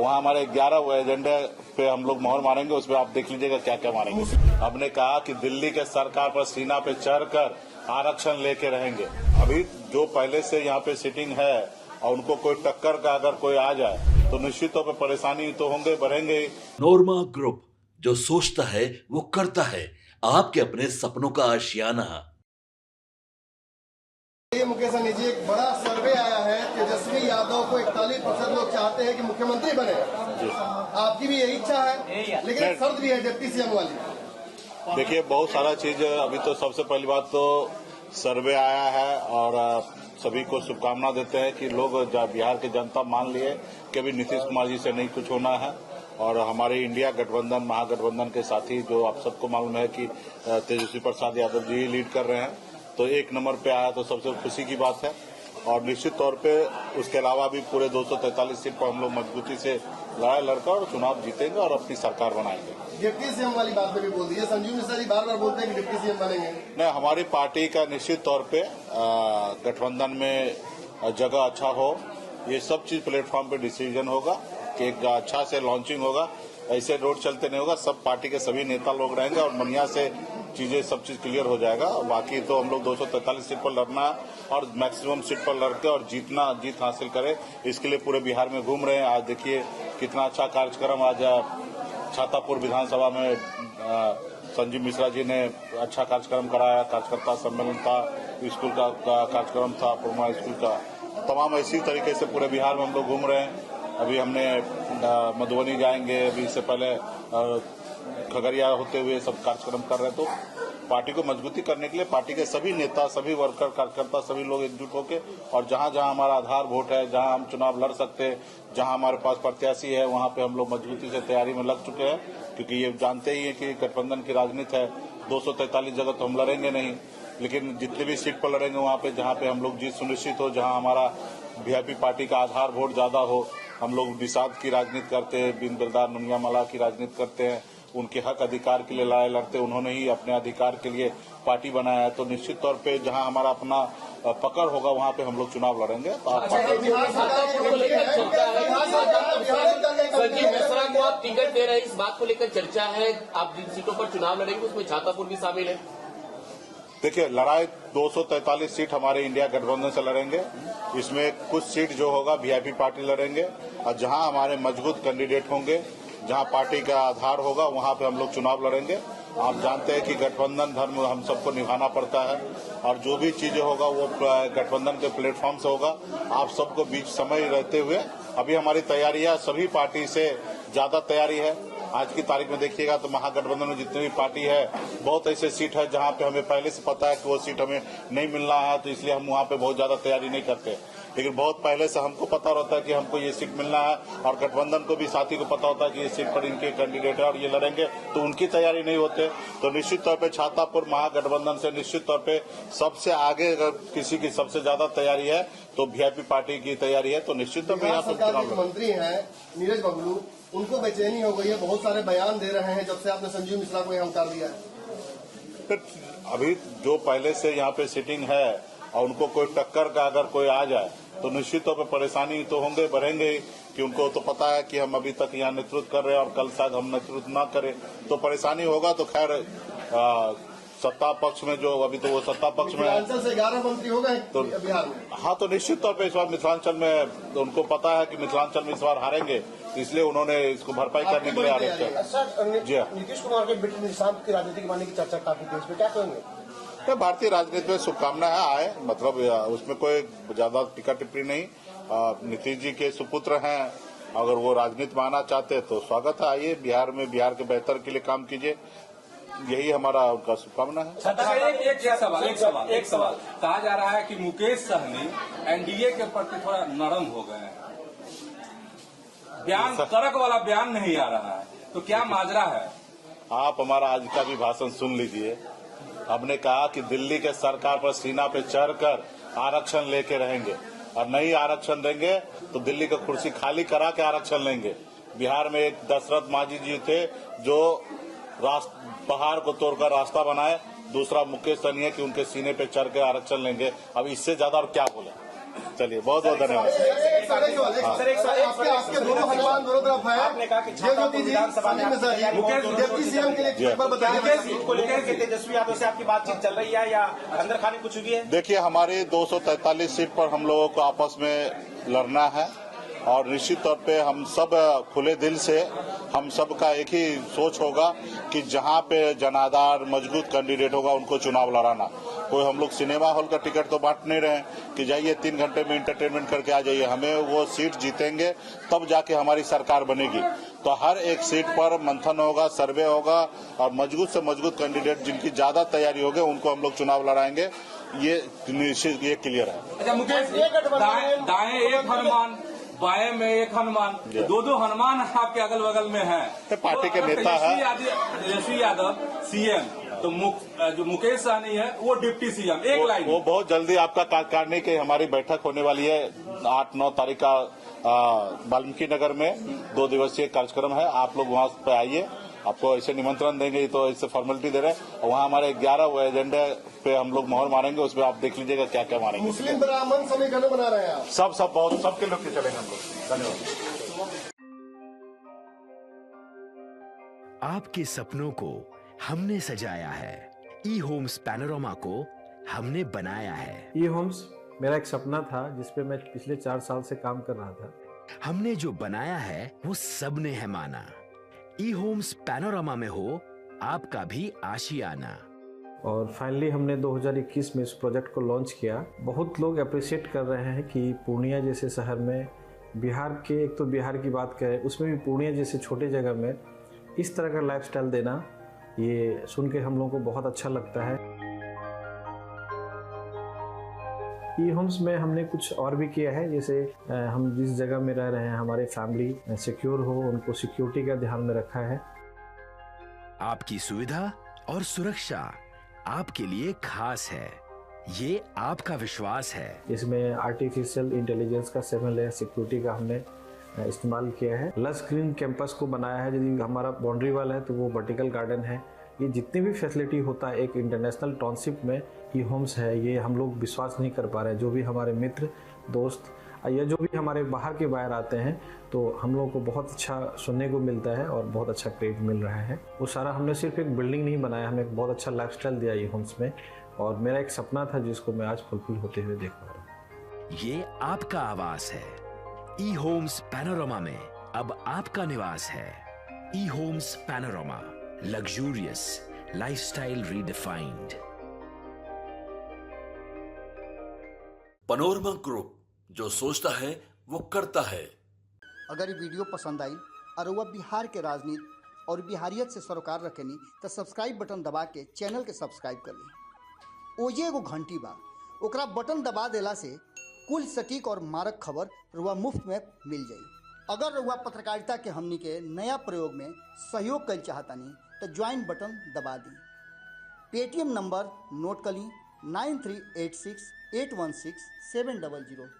वहाँ हमारे 11 एजेंडे पे हम लोग मोहर मारेंगे, उसमें आप देख लीजिएगा क्या क्या मारेंगे। हमने कहा कि दिल्ली के सरकार पर सीना पे चढ़कर आरक्षण लेके रहेंगे। अभी जो पहले से यहाँ पे सिटिंग है और उनको कोई टक्कर का अगर कोई आ जाए तो निश्चित तौर पर परेशानी तो होंगे, बढ़ेंगे। नोरमा ग्रुप, जो सोचता है वो करता है। आपके अपने सपनों का आशियाना। ये मुकेश सहनी जी, एक बड़ा सर्वे आया है, तेजस्वी यादव को 41% लोग चाहते हैं कि मुख्यमंत्री बने। आपकी भी यही इच्छा है, लेकिन एक शर्त भी है डिप्टी सीएम वाली। देखिए, बहुत सारा चीज अभी तो सबसे पहली बात तो सर्वे आया है और सभी को शुभकामना देते हैं कि लोग बिहार की जनता मान लिए कि अभी नीतीश कुमार जी से नहीं कुछ होना है और हमारे इंडिया गठबंधन महागठबंधन के साथी जो आप सबको मालूम है कि तेजस्वी प्रसाद यादव जी ही लीड कर रहे हैं, तो 1 नंबर पे आया तो सबसे खुशी की बात है। और निश्चित तौर पे उसके अलावा भी पूरे 243 सीट पर हम लोग मजबूती से लड़ाई लड़कर और चुनाव जीतेंगे और अपनी सरकार बनाएंगे। डिप्टी सीएम वाली बात भी बोल दी है, संजीव मिश्रा जी बार बार बोलते हैं कि डिप्टी सीएम बनेंगे। नहीं, हमारी पार्टी का निश्चित तौर पे गठबंधन में जगह अच्छा हो, ये सब चीज प्लेटफॉर्म पे डिसीजन होगा कि एक अच्छा से लॉन्चिंग होगा। ऐसे रोड चलते नहीं होगा, सब पार्टी के सभी नेता लोग रहेंगे और मनिया से चीजें सब चीज क्लियर हो जाएगा। बाकी तो हम लोग 243 सीट पर लड़ना और मैक्सिमम सीट पर लड़के और जीत हासिल करें, इसके लिए पूरे बिहार में घूम रहे हैं। आज देखिए कितना अच्छा कार्यक्रम आज छातापुर विधानसभा में संजीव मिश्रा जी ने अच्छा कार्यक्रम कराया। कार्यकर्ता सम्मेलन था, स्कूल का कार्यक्रम था, प्रोमा स्कूल का, तमाम इसी तरीके से पूरे बिहार में हम लोग घूम रहे हैं। अभी हमने मधुबनी जाएंगे, अभी इससे पहले खगड़िया होते हुए सब कार्यक्रम कर रहे हैं। तो पार्टी को मजबूती करने के लिए पार्टी के सभी नेता, सभी वर्कर, कार्यकर्ता, सभी लोग एकजुट होकर और जहां जहां हमारा आधार वोट है, जहां हम चुनाव लड़ सकते हैं, जहां हमारे पास प्रत्याशी है, वहां पे हम लोग मजबूती से तैयारी में लग चुके हैं। क्योंकि ये जानते ही है कि गठबंधन की राजनीति है, 243 जगह तो हम लड़ेंगे नहीं, लेकिन जितने भी सीट पर लड़ेंगे वहां पे जहां पे हम लोग जीत सुनिश्चित हो, जहां हमारा वीआईपी पार्टी का आधार वोट ज्यादा हो। हम लोग निषाद की राजनीति करते हैं, बिन बिरदार नुनिया माला की राजनीति करते हैं, उनके हक अधिकार के लिए लड़ाई लड़ते हैं। उन्होंने ही अपने अधिकार के लिए पार्टी बनाया है। तो निश्चित तौर पे जहां हमारा अपना पकड़ होगा वहां पे हम लोग चुनाव लड़ेंगे। तो संजीव मिश्रा को आप टिकट दे रहे हैं, इस बात को लेकर चर्चा है। आप जिन सीटों पर चुनाव लड़ेंगे उसमें छातापुर भी शामिल है। देखिए, लड़ाई 243 सीट हमारे इंडिया गठबंधन से लड़ेंगे। इसमें कुछ सीट जो होगा वीआईपी पार्टी लड़ेंगे और जहां हमारे मजबूत कैंडिडेट होंगे, जहां पार्टी का आधार होगा, वहां पे हम लोग चुनाव लड़ेंगे। आप जानते हैं कि गठबंधन धर्म हम सबको निभाना पड़ता है और जो भी चीजें होगा वो गठबंधन के प्लेटफॉर्म से होगा। आप सबको बीच समय रहते हुए अभी हमारी तैयारी है, सभी पार्टी से ज्यादा तैयारी है। आज की तारीख में देखिएगा तो महागठबंधन में जितनी भी पार्टी है, बहुत ऐसे सीट है जहां पे हमें पहले से पता है कि वो सीट हमें नहीं मिलना है, तो इसलिए हम वहां पे बहुत ज्यादा तैयारी नहीं करते। लेकिन बहुत पहले से हमको पता रहता है कि हमको ये सीट मिलना है और गठबंधन को भी साथी को पता होता है कि ये सीट पर इनके कैंडिडेट है और ये लड़ेंगे, तो उनकी तैयारी नहीं होते। तो निश्चित तौर पे छातापुर महागठबंधन से निश्चित तौर पे सबसे आगे अगर किसी की सबसे ज्यादा तैयारी है तो वीआईपी पार्टी की तैयारी है। तो निश्चित तौर पर यहाँ पर मंत्री है नीरज बबलू, उनको बेचैनी हो गई है, बहुत सारे बयान दे रहे हैं जब से आपने संजीव मिश्रा को यहाँ उतार दिया है। अभी जो पहले से यहाँ पे सिटिंग है और उनको कोई टक्कर का अगर कोई आ जाए तो निश्चित तौर पर परेशानी तो होंगे, बढ़ेंगे ही, कि उनको तो पता है कि हम अभी तक यहाँ नेतृत्व कर रहे हैं और कल शायद हम नेतृत्व न करें तो परेशानी होगा। तो खैर सत्ता पक्ष में जो अभी तो वो सत्ता पक्ष में मिथिलांचल से 11 मंत्री हो गए तो बिहार में। हाँ, तो निश्चित तौर पे इस बार मिथिलांचल में उनको पता है कि मिथिलांचल में इस बार हारेंगे, इसलिए उन्होंने इसको भरपाई करने के लिए आ रहे थे। जी हाँ, नीतीश कुमार के बेटे निशांत की राजनीतिक मानने की चर्चा काफी देश में, क्या कहेंगे? तो भारतीय राजनीति में शुभकामना है, आए, मतलब उसमें कोई ज्यादा टीका टिप्पणी नहीं। नीतीश जी के सुपुत्र हैं, अगर वो राजनीति में आना चाहते हैं तो स्वागत है, आइए बिहार में बिहार के बेहतर के लिए काम कीजिए, यही हमारा उनका शुभकामना है। एक सवाल कहा जा रहा है कि मुकेश सहनी एनडीए के प्रति थोड़ा नरम हो गए हैं, बयान तर्क वाला बयान नहीं आ रहा है, तो क्या माजरा है? आप हमारा आज का भी भाषण सुन लीजिए। हमने कहा कि दिल्ली के सरकार पर सीना पे चढ़कर आरक्षण लेके रहेंगे और नहीं आरक्षण देंगे तो दिल्ली का कुर्सी खाली करा के आरक्षण लेंगे। बिहार में एक दशरथ मांझी जी थे जो पहाड़ को तोड़कर रास्ता बनाए, दूसरा मुकेश सहनी है कि उनके सीने पे चढ़ के आरक्षण लेंगे। अब इससे ज्यादा और क्या बोले। चलिए बहुत बहुत धन्यवाद। आपके दोनों हनुमान दोनों तरफ है। आपने कहा कि ज्योति जी डिप्टी सीएम के लिए बताइए। तेजस्वी यादव से आपकी बातचीत चल रही है या अंदर खाने कुछ हुई है? देखिए, हमारी 243 सीट पर हम लोगों को आपस में लड़ना है और निश्चित तौर पे हम सब खुले दिल से, हम सब का एक ही सोच होगा कि जहां पे जनाधार मजबूत कैंडिडेट होगा उनको चुनाव लड़ाना। कोई हम लोग सिनेमा हॉल का टिकट तो बांट नहीं रहे हैं कि जाइए 3 घंटे में इंटरटेनमेंट करके आ जाइए। हमें वो सीट जीतेंगे तब जाके हमारी सरकार बनेगी। तो हर एक सीट पर मंथन होगा, सर्वे होगा और मजबूत से मजबूत कैंडिडेट जिनकी ज्यादा तैयारी होगी उनको हम लोग चुनाव लड़ाएंगे। ये निश्चित, ये क्लियर है। अच्छा मुकेश, दाएं एक हनुमान, बाएं में एक हनुमान, दो हनुमान आपके अगल बगल में हैं। पार्टी के नेता है तेजस्वी यादव सीएम, तो जो मुकेश सहनी है वो डिप्टी सीएम। एक लाइन वो बहुत जल्दी आपका कार्यकारिणी की हमारी बैठक होने वाली है 8-9 तारीख का वाल्मीकि नगर में 2 दिवसीय कार्यक्रम है। आप लोग वहां पे आइए, आपको ऐसे निमंत्रण देंगे तो इससे फॉर्मेलिटी दे रहे हैं। वहाँ हमारे 11 एजेंडे पे हम लोग मोहर मारेंगे, उसमें आप देख लीजिएगा क्या क्या मारेंगे। मुस्लिम ब्राह्मण समीकरण बना रहे हैं आप? सब बहुत सबके लोग के चलेंगे हम लोग। धन्यवाद। आपके सपनों को हमने सजाया है, ई होम्स पैनोरमा को हमने बनाया है। ई होम्स मेरा एक सपना था जिसपे मैं पिछले 4 साल से काम कर रहा था। हमने जो बनाया है वो सबने है माना। ई होम्स पैनोरमा में हो आपका भी आशियाना। और फाइनली हमने 2021 में इस प्रोजेक्ट को लॉन्च किया। बहुत लोग अप्रिशिएट कर रहे हैं कि पूर्णिया जैसे शहर में, बिहार के, एक तो बिहार की बात करें उसमें भी पूर्णिया जैसे छोटे जगह में इस तरह का लाइफस्टाइल देना, ये सुन के हम लोगों को बहुत अच्छा लगता है। ई होम्स में हमने कुछ और भी किया है, जैसे हम जिस जगह में रह रहे हैं हमारे फैमिली सिक्योर हो, उनको सिक्योरिटी का ध्यान में रखा है। आपकी सुविधा और सुरक्षा आपके लिए खास है, ये आपका विश्वास है। इसमें आर्टिफिशियल इंटेलिजेंस का 7 लेयर सिक्योरिटी का हमने इस्तेमाल किया है। लस ग्रीन कैंपस को बनाया है। यदि हमारा बाउंड्री वाल है तो वो वर्टिकल गार्डन है। ये जितनी भी फैसिलिटी होता है एक इंटरनेशनल टाउनशिप में ई होम्स है, ये हम लोग विश्वास नहीं कर पा रहे हैं। जो भी हमारे मित्र दोस्त या जो भी हमारे बाहर के बाहर आते हैं तो हम लोगों को बहुत अच्छा सुनने को मिलता है और बहुत अच्छा क्रेडिट मिल रहा है। वो सारा हमने सिर्फ एक बिल्डिंग नहीं बनाया, हमें एक बहुत अच्छा लाइफस्टाइल दिया ई होम्स में, और मेरा एक सपना था जिसको मैं आज फुलफिल होते हुए देख पा रहा हूँ। ये आपका आवास है। ई होम्स पैनोरमा में अब आपका निवास है। E homes Panorama, luxurious lifestyle redefined. Panorama group, जो सोचता है वो करता है। अगर ये वीडियो पसंद आई और वह बिहार के राजनीति और बिहारियत से सरोकार रखेनी तो सब्सक्राइब बटन दबा के चैनल के सब्सक्राइब कर ली। ओजे एगो घंटी बा, ओकरा बटन दबा देला से कुल सटीक और मारक खबर रुआ मुफ्त में मिल जाई। अगर रुआ पत्रकारिता के हमनी के नया प्रयोग में सहयोग कर चाहतानी तो ज्वाइन बटन दबा दी। पेटीएम नंबर नोट कर ली 9386816700।